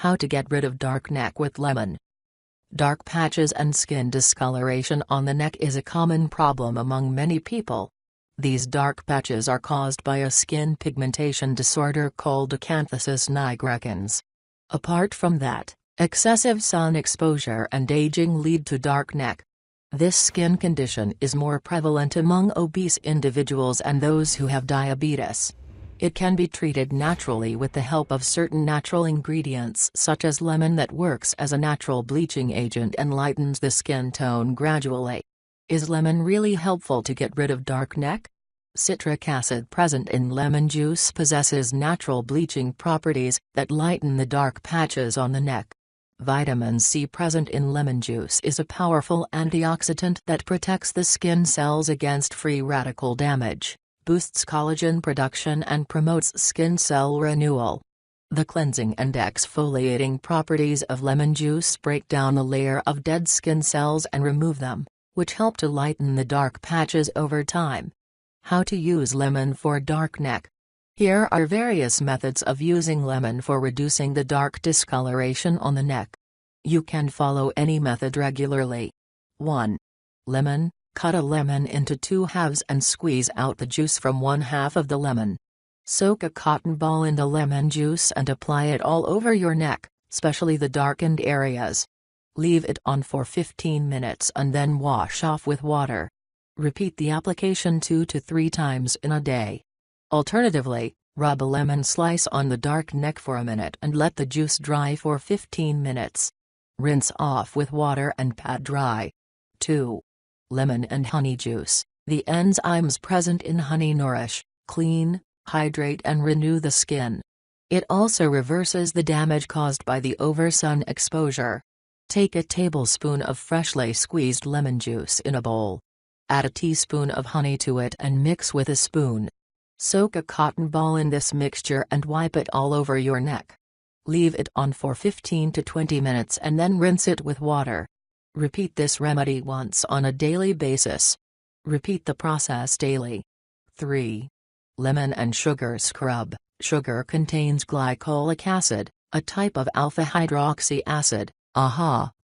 How to get rid of dark neck with lemon. Dark patches and skin discoloration on the neck is a common problem among many people. These dark patches are caused by a skin pigmentation disorder called acanthosis nigricans. Apart from that, excessive sun exposure and aging lead to dark neck. This skin condition is more prevalent among obese individuals and those who have diabetes. It can be treated naturally with the help of certain natural ingredients such as lemon that works as a natural bleaching agent and lightens the skin tone gradually. Is lemon really helpful to get rid of dark neck? Citric acid present in lemon juice possesses natural bleaching properties that lighten the dark patches on the neck. Vitamin C present in lemon juice is a powerful antioxidant that protects the skin cells against free radical damage, boosts collagen production and promotes skin cell renewal. The cleansing and exfoliating properties of lemon juice break down a layer of dead skin cells and remove them, which help to lighten the dark patches over time. How to use lemon for dark neck. Here are various methods of using lemon for reducing the dark discoloration on the neck. You can follow any method regularly. 1. Lemon. Cut a lemon into 2 halves and squeeze out the juice from 1 half of the lemon. Soak a cotton ball in the lemon juice and apply it all over your neck, especially the darkened areas. Leave it on for 15 minutes and then wash off with water. Repeat the application 2 to 3 times in a day. Alternatively, rub a lemon slice on the dark neck for a minute and let the juice dry for 15 minutes. Rinse off with water and pat dry. 2. Lemon and honey juice. The enzymes present in honey nourish, clean, hydrate and renew the skin. It also reverses the damage caused by the over-sun exposure. Take a tablespoon of freshly squeezed lemon juice in a bowl. Add a teaspoon of honey to it and mix with a spoon. Soak a cotton ball in this mixture and wipe it all over your neck. Leave it on for 15 to 20 minutes and then rinse it with water. Repeat this remedy once on a daily basis. Repeat the process daily. 3. Lemon and sugar scrub. Sugar contains glycolic acid, a type of alpha-hydroxy acid,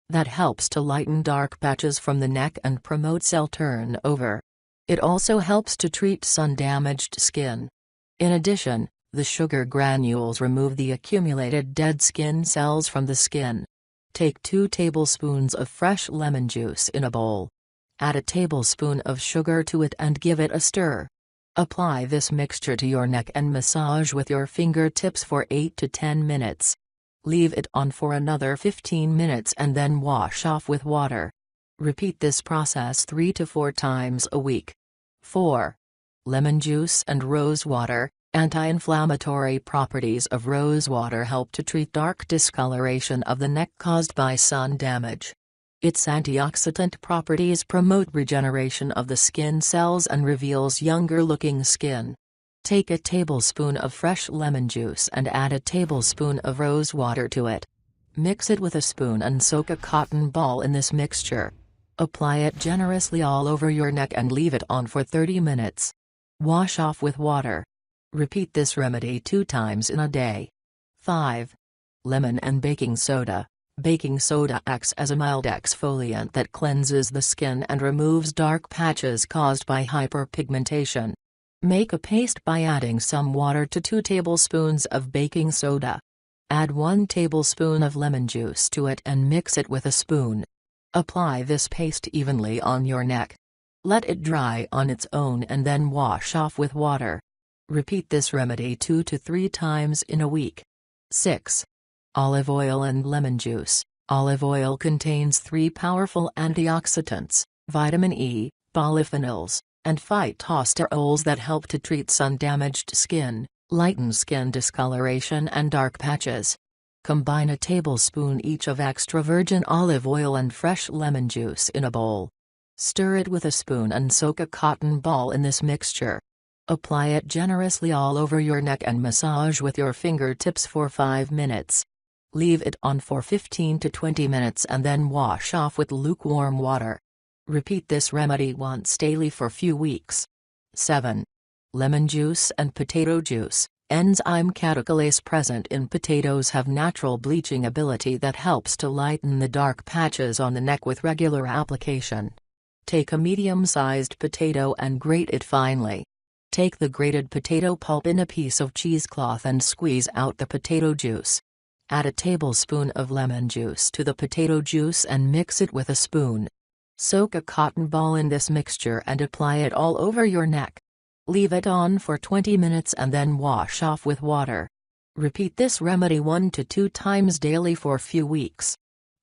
that helps to lighten dark patches from the neck and promote cell turnover. It also helps to treat sun-damaged skin. In addition, the sugar granules remove the accumulated dead skin cells from the skin. Take 2 tablespoons of fresh lemon juice in a bowl. Add a tablespoon of sugar to it and give it a stir. Apply this mixture to your neck and massage with your fingertips for 8 to 10 minutes. Leave it on for another 15 minutes and then wash off with water. Repeat this process 3 to 4 times a week. 4. Lemon juice and rose water. Anti-inflammatory properties of rose water help to treat dark discoloration of the neck caused by sun damage. Its antioxidant properties promote regeneration of the skin cells and reveals younger-looking skin. Take a tablespoon of fresh lemon juice and add a tablespoon of rose water to it. Mix it with a spoon and soak a cotton ball in this mixture. Apply it generously all over your neck and leave it on for 30 minutes. Wash off with water. Repeat this remedy 2 times in a day. 5. Lemon and baking soda. Baking soda acts as a mild exfoliant that cleanses the skin and removes dark patches caused by hyperpigmentation. Make a paste by adding some water to 2 tablespoons of baking soda. Add 1 tablespoon of lemon juice to it and mix it with a spoon. Apply this paste evenly on your neck. Let it dry on its own and then wash off with water. Repeat this remedy 2 to 3 times in a week. 6. Olive oil and lemon juice. Olive oil contains 3 powerful antioxidants, vitamin E, polyphenols, and phytosterols that help to treat sun-damaged skin, lighten skin discoloration and dark patches. Combine a tablespoon each of extra virgin olive oil and fresh lemon juice in a bowl. Stir it with a spoon and soak a cotton ball in this mixture. Apply it generously all over your neck and massage with your fingertips for 5 minutes. Leave it on for 15 to 20 minutes and then wash off with lukewarm water. Repeat this remedy once daily for few weeks. 7. Lemon juice and potato juice. enzyme catecholase present in potatoes have natural bleaching ability that helps to lighten the dark patches on the neck with regular application. Take a medium-sized potato and grate it finely. Take the grated potato pulp in a piece of cheesecloth and squeeze out the potato juice. Add a tablespoon of lemon juice to the potato juice and mix it with a spoon. Soak a cotton ball in this mixture and apply it all over your neck. Leave it on for 20 minutes and then wash off with water. Repeat this remedy 1 to 2 times daily for a few weeks.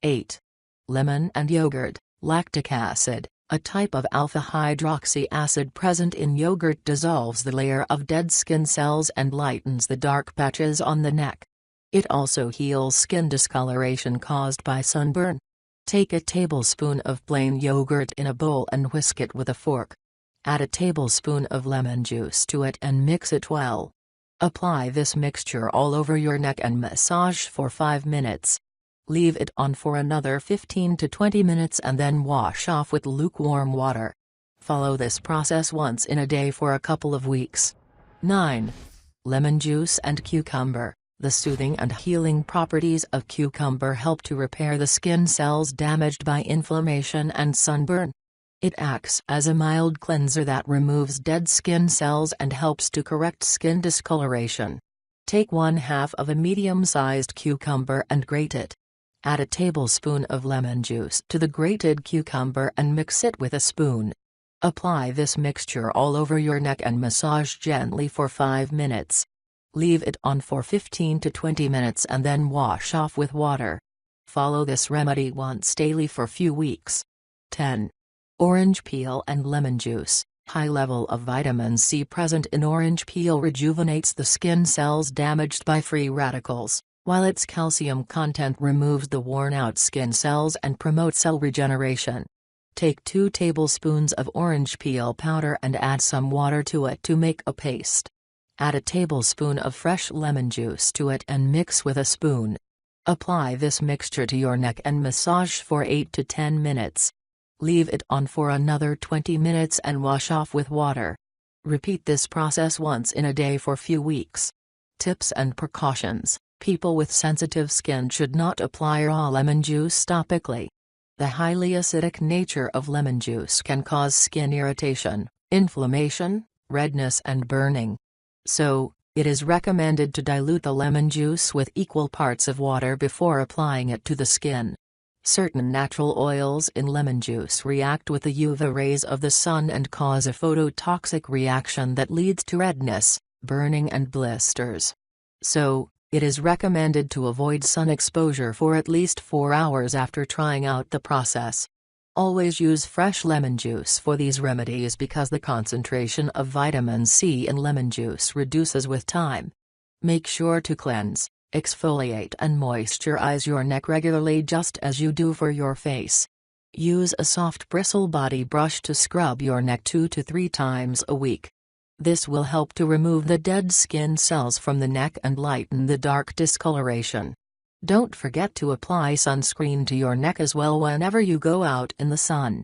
8. Lemon and yogurt. Lactic acid, a type of alpha-hydroxy acid present in yogurt, dissolves the layer of dead skin cells and lightens the dark patches on the neck. It also heals skin discoloration caused by sunburn. Take a tablespoon of plain yogurt in a bowl and whisk it with a fork. Add a tablespoon of lemon juice to it and mix it well. Apply this mixture all over your neck and massage for 5 minutes. Leave it on for another 15 to 20 minutes and then wash off with lukewarm water. Follow this process once in a day for a couple of weeks. 9. Lemon juice and cucumber. The soothing and healing properties of cucumber help to repair the skin cells damaged by inflammation and sunburn. It acts as a mild cleanser that removes dead skin cells and helps to correct skin discoloration. Take 1/2 of a medium-sized cucumber and grate it. Add a tablespoon of lemon juice to the grated cucumber and mix it with a spoon. Apply this mixture all over your neck and massage gently for 5 minutes. Leave it on for 15 to 20 minutes and then wash off with water. Follow this remedy once daily for few weeks. 10. Orange peel and lemon juice. High level of vitamin C present in orange peel rejuvenates the skin cells damaged by free radicals, while its calcium content removes the worn-out skin cells and promotes cell regeneration. Take 2 tablespoons of orange peel powder and add some water to it to make a paste. Add a tablespoon of fresh lemon juice to it and mix with a spoon. Apply this mixture to your neck and massage for 8 to 10 minutes. Leave it on for another 20 minutes and wash off with water. Repeat this process once in a day for few weeks. Tips and precautions. People with sensitive skin should not apply raw lemon juice topically. The highly acidic nature of lemon juice can cause skin irritation, inflammation, redness and burning. So, it is recommended to dilute the lemon juice with equal parts of water before applying it to the skin. Certain natural oils in lemon juice react with the UV rays of the sun and cause a phototoxic reaction that leads to redness, burning and blisters. So, it is recommended to avoid sun exposure for at least 4 hours after trying out the process. Always use fresh lemon juice for these remedies because the concentration of vitamin C in lemon juice reduces with time. Make sure to cleanse, exfoliate and moisturize your neck regularly just as you do for your face. Use a soft bristle body brush to scrub your neck 2 to 3 times a week. This will help to remove the dead skin cells from the neck and lighten the dark discoloration. Don't forget to apply sunscreen to your neck as well whenever you go out in the sun.